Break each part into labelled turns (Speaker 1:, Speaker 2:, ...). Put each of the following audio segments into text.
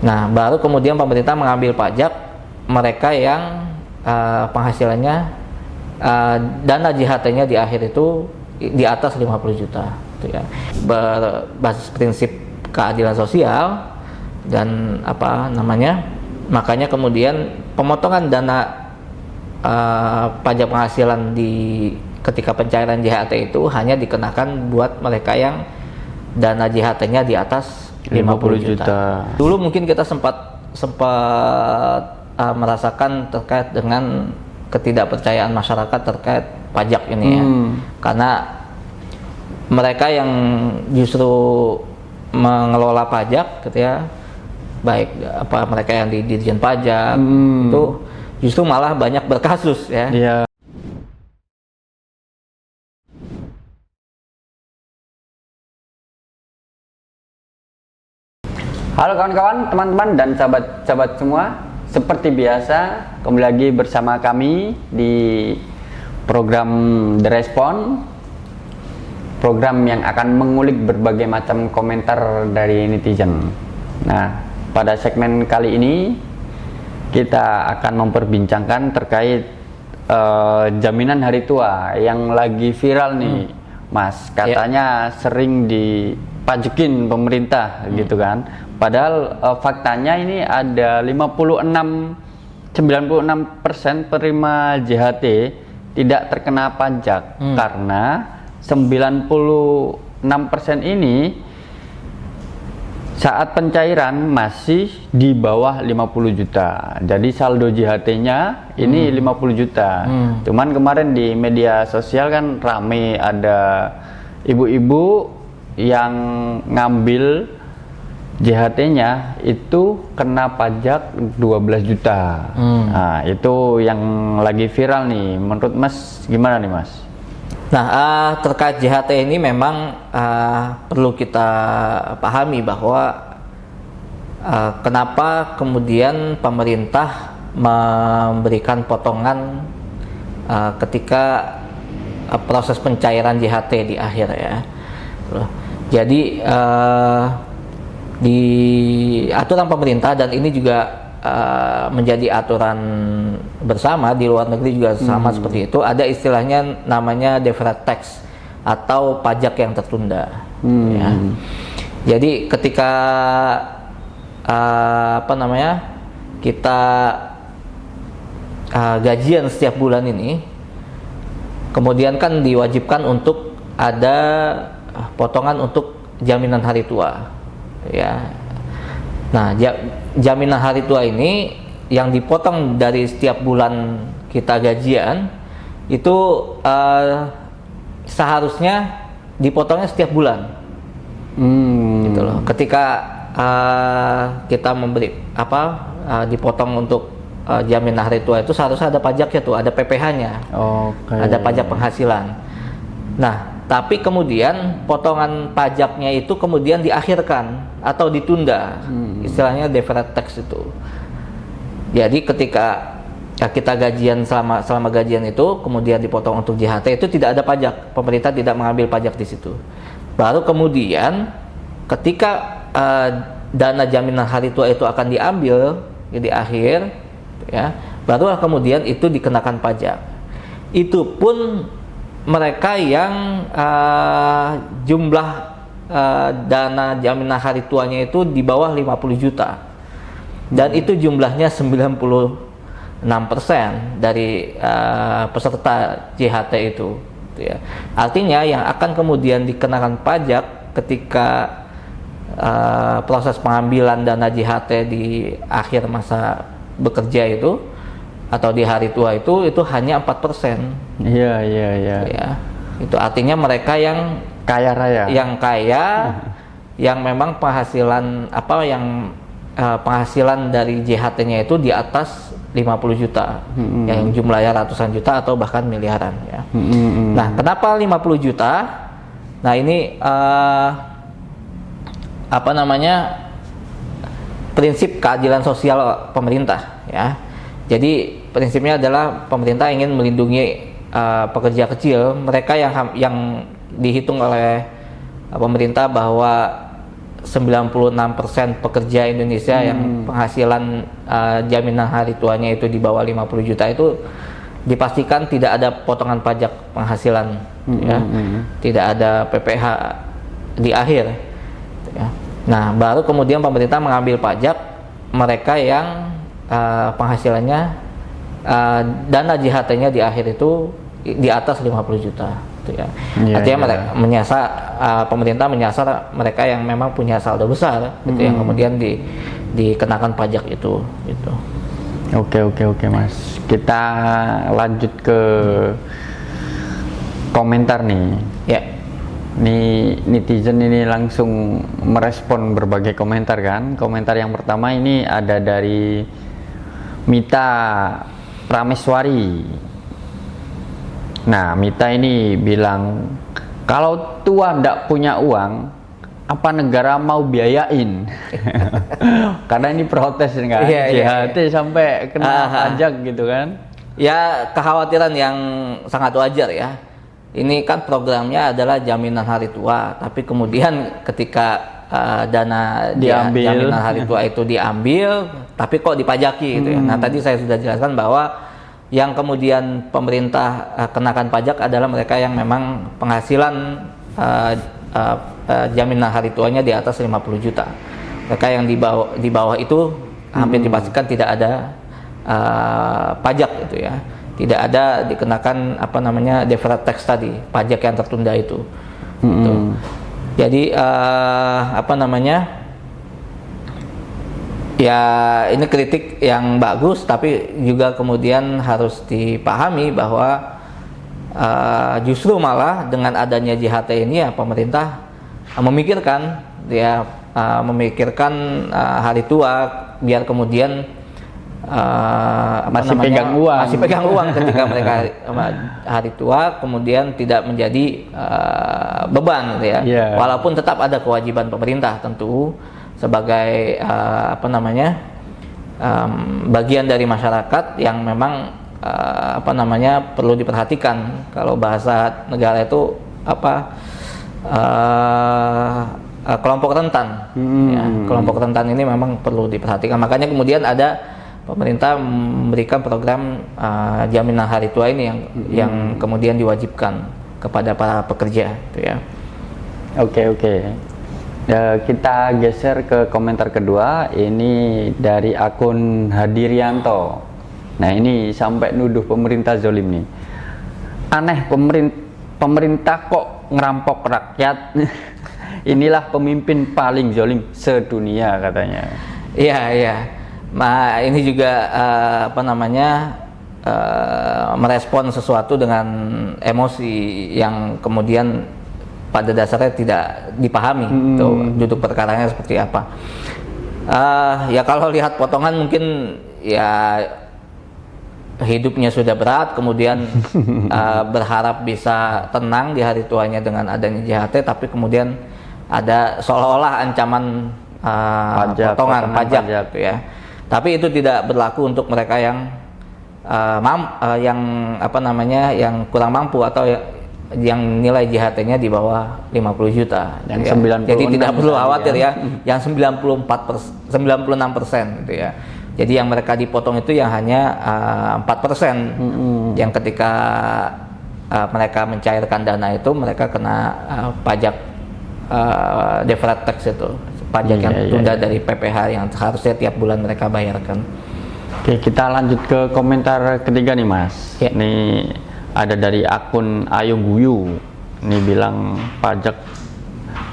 Speaker 1: Nah, baru kemudian pemerintah mengambil pajak mereka yang penghasilannya dana JHT-nya di akhir itu di atas 50 juta gitu ya. Berbasis prinsip keadilan sosial dan makanya kemudian pemotongan dana pajak penghasilan ketika pencairan JHT itu hanya dikenakan buat mereka yang dana JHT-nya di atas 50 juta. Dulu mungkin kita sempat merasakan terkait dengan ketidakpercayaan masyarakat terkait pajak ini ya. Karena mereka yang justru mengelola pajak gitu ya, baik mereka yang di Ditjen Pajak itu justru malah banyak berkasus ya.
Speaker 2: Iya. Halo kawan-kawan, teman-teman dan sahabat-sahabat semua. Seperti biasa, kembali lagi bersama kami di program The Respond, program yang akan mengulik berbagai macam komentar dari netizen. Nah, pada segmen kali ini kita akan memperbincangkan terkait jaminan hari tua yang lagi viral nih, Mas. Katanya sering dipajekin pemerintah gitu kan. Padahal faktanya ini ada 96% penerima JHT tidak terkena pajak karena 96% ini saat pencairan masih di bawah 50 juta. Jadi saldo JHT-nya ini 50 juta. Cuman kemarin di media sosial kan rame, ada ibu-ibu yang ngambil JHT-nya itu kena pajak 12 juta. Nah, itu yang lagi viral nih. Menurut Mas gimana nih, Mas?
Speaker 1: Nah, terkait JHT ini memang perlu kita pahami bahwa kenapa kemudian pemerintah memberikan potongan ketika proses pencairan JHT di akhir ya. Jadi di aturan pemerintah, dan ini juga menjadi aturan bersama di luar negeri juga sama seperti itu, ada istilahnya namanya deferred tax atau pajak yang tertunda. Ya. Jadi ketika kita gajian setiap bulan ini, kemudian kan diwajibkan untuk ada potongan untuk jaminan hari tua. Ya, nah jaminan hari tua ini yang dipotong dari setiap bulan kita gajian itu seharusnya dipotongnya setiap bulan, gitu loh. Ketika kita memberi dipotong untuk jaminan hari tua itu seharusnya ada pajaknya tuh, ada PPh-nya, ada pajak penghasilan. Nah, tapi kemudian potongan pajaknya itu kemudian diakhirkan atau ditunda, istilahnya deferred tax itu. Jadi ketika kita gajian selama gajian itu kemudian dipotong untuk JHT itu tidak ada pajak, pemerintah tidak mengambil pajak di situ. Baru kemudian ketika dana jaminan hari tua itu akan diambil di akhir, ya, barulah kemudian itu dikenakan pajak. Itu pun mereka yang jumlah dana jaminan hari tuanya itu di bawah 50 juta, dan itu jumlahnya 96% dari peserta JHT itu, ya. Artinya yang akan kemudian dikenakan pajak ketika proses pengambilan dana JHT di akhir masa bekerja itu atau di hari tua itu hanya 4%.
Speaker 2: Iya.
Speaker 1: Ya, itu artinya mereka yang
Speaker 2: kaya raya,
Speaker 1: yang memang penghasilan penghasilan dari JHT-nya itu di atas 50 juta, yang jumlahnya ratusan juta atau bahkan miliaran ya. Nah, kenapa 50 juta? Nah, ini prinsip keadilan sosial pemerintah ya. Jadi prinsipnya adalah pemerintah ingin melindungi pekerja kecil, mereka yang dihitung oleh pemerintah bahwa 96% pekerja Indonesia yang penghasilan jaminan hari tuanya itu di bawah 50 juta itu dipastikan tidak ada potongan pajak penghasilan, ya. Tidak ada PPh di akhir, ya. Nah, baru kemudian pemerintah mengambil pajak mereka yang penghasilannya dana JHT-nya di akhir itu di atas 50 juta. Ya. Artinya mereka pemerintah menyasar mereka yang memang punya saldo besar, gitu, yang kemudian dikenakan pajak itu. Gitu.
Speaker 2: Oke Mas. Kita lanjut ke komentar nih.
Speaker 1: Ya.
Speaker 2: Nih netizen ini langsung merespon berbagai komentar kan. Komentar yang pertama ini ada dari Mita Prameswari. Nah, Mita ini bilang, kalau tua ndak punya uang, apa negara mau biayain? Karena ini protes kan, JHT sampai kena pajak gitu kan?
Speaker 1: Ya, kekhawatiran yang sangat wajar ya. Ini kan programnya adalah jaminan hari tua, tapi kemudian ketika dana jaminan hari tua itu diambil, tapi kok dipajaki gitu ya. Nah, tadi saya sudah jelaskan bahwa yang kemudian pemerintah kenakan pajak adalah mereka yang memang penghasilan jaminan hari tuanya di atas 50 juta. Mereka yang di bawah itu hampir dipastikan tidak ada pajak gitu ya. Tidak ada dikenakan deferred tax tadi, pajak yang tertunda itu. Gitu. Jadi ya ini kritik yang bagus, tapi juga kemudian harus dipahami bahwa justru malah dengan adanya JHT ini ya pemerintah memikirkan hari tua biar kemudian
Speaker 2: masih pegang uang
Speaker 1: ketika mereka hari tua, kemudian tidak menjadi beban gitu ya. Walaupun tetap ada kewajiban pemerintah tentu sebagai bagian dari masyarakat yang memang perlu diperhatikan. Kalau bahasa negara itu kelompok rentan. Ya, kelompok rentan ini memang perlu diperhatikan. Makanya kemudian ada pemerintah memberikan program jaminan hari tua ini yang kemudian diwajibkan kepada para pekerja, gitu ya.
Speaker 2: Oke. Kita geser ke komentar kedua, ini dari akun Hadirianto. Nah, ini sampai nuduh pemerintah zolim nih. Aneh, pemerintah kok ngerampok rakyat. Inilah pemimpin paling zolim sedunia katanya.
Speaker 1: Iya. Nah, ini juga merespon sesuatu dengan emosi yang kemudian pada dasarnya tidak dipahami duduk perkaranya seperti apa. Ya kalau lihat potongan mungkin ya hidupnya sudah berat, kemudian berharap bisa tenang di hari tuanya dengan adanya JHT, tapi kemudian ada seolah-olah ancaman potongan pajak gitu ya. Tapi itu tidak berlaku untuk mereka yang yang kurang mampu atau yang nilai JHT-nya di bawah 50 juta.
Speaker 2: Yang
Speaker 1: ya. Jadi tidak perlu khawatir ya. Yang 96% gitu ya. Jadi yang mereka dipotong itu yang hanya 4%. Yang ketika mereka mencairkan dana itu mereka kena pajak deferred tax itu. Pajak yang tunda dari PPh yang harusnya tiap bulan mereka bayarkan.
Speaker 2: Oke, kita lanjut ke komentar ketiga nih Mas.
Speaker 1: Ya.
Speaker 2: Nih ada dari akun Ayo Guyu. Ini bilang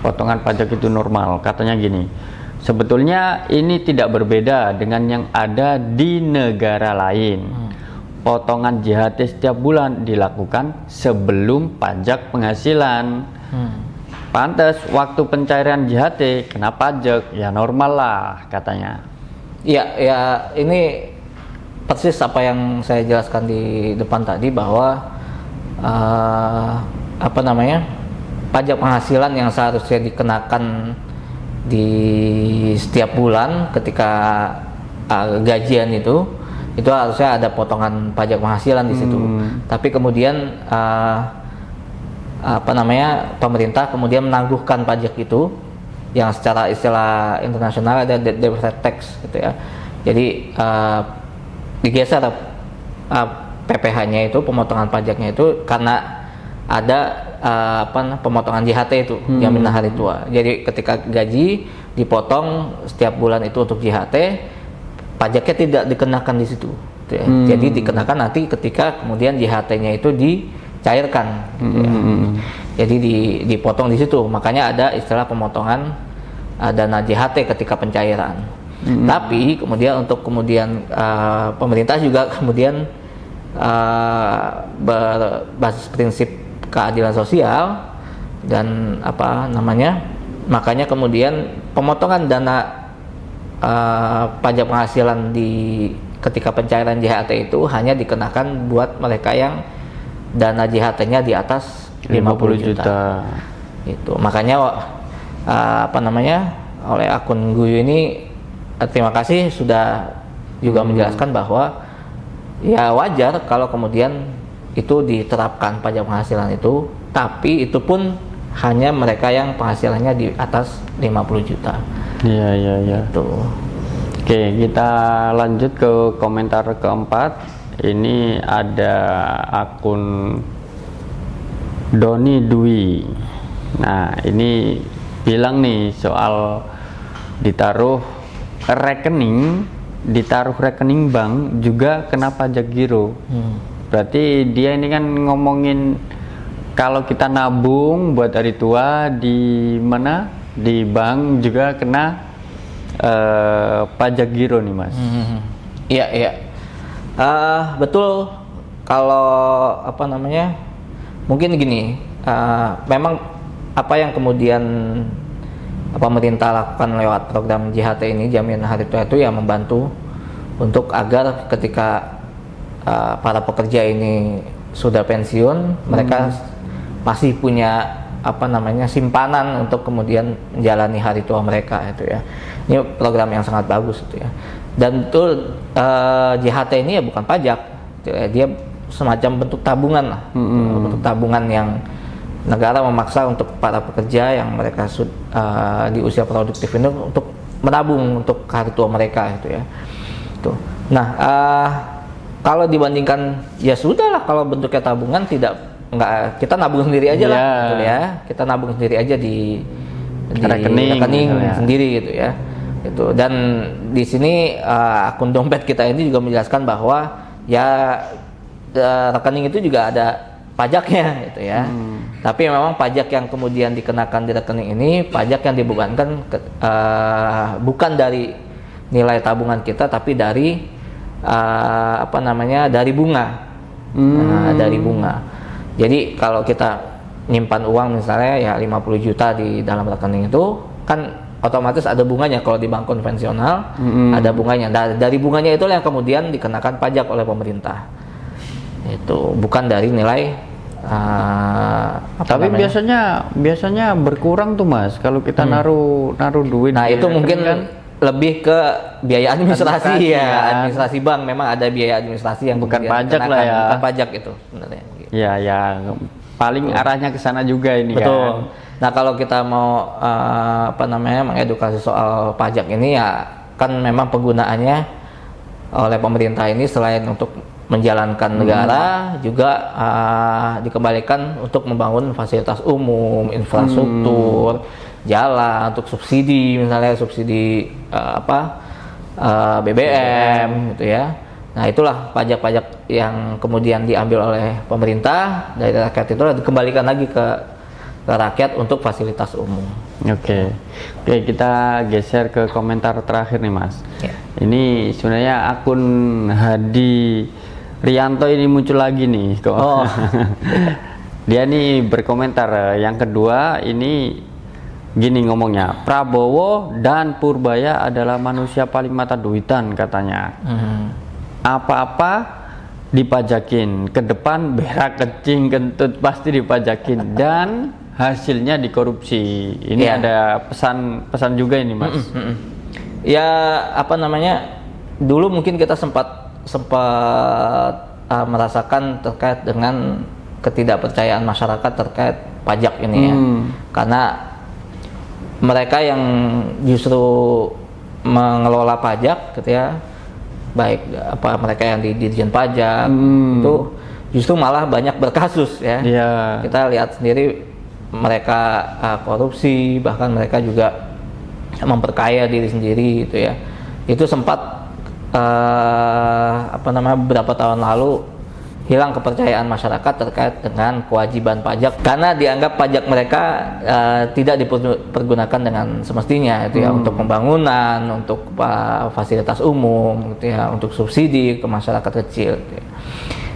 Speaker 2: potongan pajak itu normal. Katanya gini, sebetulnya ini tidak berbeda dengan yang ada di negara lain. Potongan JHT setiap bulan dilakukan sebelum pajak penghasilan. Pantes waktu pencairan JHT kena pajak, ya normal lah katanya.
Speaker 1: Ya ini persis apa yang saya jelaskan di depan tadi bahwa pajak penghasilan yang seharusnya dikenakan di setiap bulan ketika gajian itu harusnya ada potongan pajak penghasilan di situ. Tapi kemudian pemerintah kemudian menangguhkan pajak itu yang secara istilah internasional ada deferred tax gitu ya. Jadi digeser PPh-nya itu, pemotongan pajaknya itu karena ada pemotongan JHT itu, jaminan hari tua. Jadi ketika gaji dipotong setiap bulan itu untuk JHT, pajaknya tidak dikenakan di situ gitu ya. Jadi dikenakan nanti ketika kemudian JHT-nya itu dicairkan gitu ya. Jadi dipotong di situ. Makanya ada istilah pemotongan dana JHT ketika pencairan. Tapi kemudian untuk pemerintah juga kemudian berbasis prinsip keadilan sosial dan makanya kemudian pemotongan dana pajak penghasilan ketika pencairan JHT itu hanya dikenakan buat mereka yang dana JHT-nya di atas 50 juta. Itu makanya oleh akun Guyu ini terima kasih sudah juga menjelaskan bahwa ya wajar kalau kemudian itu diterapkan pajak penghasilan itu, tapi itu pun hanya mereka yang penghasilannya di atas 50 juta.
Speaker 2: Iya.
Speaker 1: Tuh.
Speaker 2: Oke, kita lanjut ke komentar keempat. Ini ada akun Doni Dwi. Nah, ini bilang nih soal ditaruh rekening bank juga kena pajak giro. Berarti dia ini kan ngomongin kalau kita nabung buat hari tua di mana, di bank juga kena pajak giro nih Mas.
Speaker 1: Iya. Betul. Kalau mungkin gini, memang apa yang kemudian pemerintah lakukan lewat program JHT ini, jaminan hari tua itu ya membantu untuk agar ketika para pekerja ini sudah pensiun, mereka masih punya simpanan untuk kemudian menjalani hari tua mereka itu ya. Ini program yang sangat bagus itu ya. Dan betul JHT ini ya bukan pajak, gitu ya. Dia semacam bentuk tabungan lah, bentuk tabungan yang negara memaksa untuk para pekerja yang mereka di usia produktif ini untuk menabung untuk hari tua mereka itu ya. Tuh. Nah, kalau dibandingkan ya sudahlah, kalau bentuknya tabungan kita nabung sendiri aja lah gitu ya. Kita nabung sendiri aja di rekening sendiri gitu ya. Itu. Dan di sini akun dompet kita ini juga menjelaskan bahwa ya rekening itu juga ada pajaknya gitu ya. Tapi memang pajak yang kemudian dikenakan di rekening ini pajak yang dibebankan bukan dari nilai tabungan kita, tapi dari dari bunga. Dari bunga. Jadi kalau kita nyimpan uang misalnya ya 50 juta di dalam rekening itu kan otomatis ada bunganya. Kalau di bank konvensional ada bunganya. Dari bunganya itulah yang kemudian dikenakan pajak oleh pemerintah. Itu bukan dari nilai
Speaker 2: tapi biasanya berkurang tuh Mas kalau kita naruh duit.
Speaker 1: Nah itu mungkin kan lebih ke biaya administrasi ya, administrasi bank. Memang ada biaya administrasi yang
Speaker 2: bukan pajak lah ya,
Speaker 1: bukan pajak itu sebenarnya.
Speaker 2: Ya paling arahnya ke sana juga ini.
Speaker 1: Betul. Nah kalau kita mau mengedukasi soal pajak ini ya kan memang penggunaannya oleh pemerintah ini selain untuk menjalankan negara juga dikembalikan untuk membangun fasilitas umum, infrastruktur, jalan, untuk subsidi misalnya subsidi BBM gitu ya. Nah itulah pajak-pajak yang kemudian diambil oleh pemerintah dari rakyat, itu dikembalikan lagi ke rakyat untuk fasilitas umum.
Speaker 2: Oke, kita geser ke komentar terakhir nih Mas.
Speaker 1: Ya.
Speaker 2: Ini sebenarnya akun Hadi Rianto ini muncul lagi nih kok. Dia nih berkomentar yang kedua ini gini ngomongnya, Prabowo dan Purbaya adalah manusia paling mata duitan katanya. Apa-apa dipajakin, ke depan berak kecing kentut pasti dipajakin dan hasilnya dikorupsi. Ini ada pesan juga ini Mas.
Speaker 1: Ya dulu mungkin kita sempat merasakan terkait dengan ketidakpercayaan masyarakat terkait pajak ini ya. Karena mereka yang justru mengelola pajak gitu ya, baik apa mereka yang di Ditjen Pajak itu justru malah banyak berkasus ya. Kita lihat sendiri mereka korupsi, bahkan mereka juga memperkaya diri sendiri gitu ya. Itu sempat beberapa tahun lalu hilang kepercayaan masyarakat terkait dengan kewajiban pajak karena dianggap pajak mereka tidak dipergunakan dengan semestinya itu ya, untuk pembangunan, untuk fasilitas umum gitu ya, untuk subsidi ke masyarakat kecil gitu ya.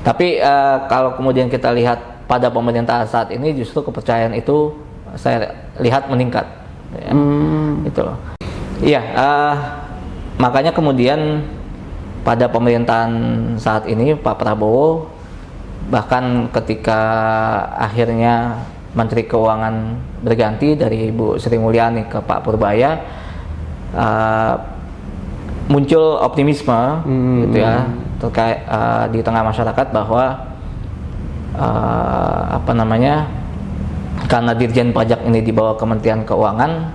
Speaker 1: Tapi kalau kemudian kita lihat pada pemerintahan saat ini justru kepercayaan itu saya lihat meningkat ya. Gitu loh. Iya, makanya kemudian pada pemerintahan saat ini Pak Prabowo, bahkan ketika akhirnya Menteri Keuangan berganti dari Ibu Sri Mulyani ke Pak Purbaya, muncul optimisme gitu ya terkait di tengah masyarakat bahwa karena Dirjen Pajak ini di bawah Kementerian Keuangan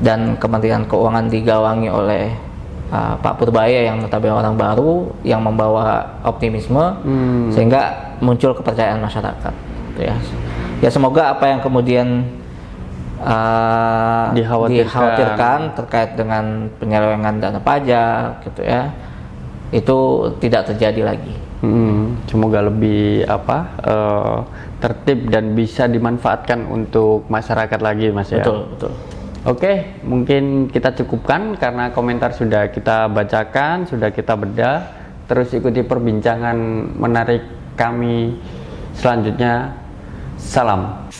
Speaker 1: dan Kementerian Keuangan digawangi oleh Pak Purbaya yang notabene orang baru yang membawa optimisme, sehingga muncul kepercayaan masyarakat gitu ya. Ya semoga apa yang kemudian dikhawatirkan terkait dengan penyelewengan dana pajak gitu ya, itu tidak terjadi lagi.
Speaker 2: Semoga lebih tertib dan bisa dimanfaatkan untuk masyarakat lagi, Mas ya.
Speaker 1: Betul.
Speaker 2: Oke, mungkin kita cukupkan karena komentar sudah kita bacakan, sudah kita bedah. Terus ikuti perbincangan menarik kami selanjutnya. Salam.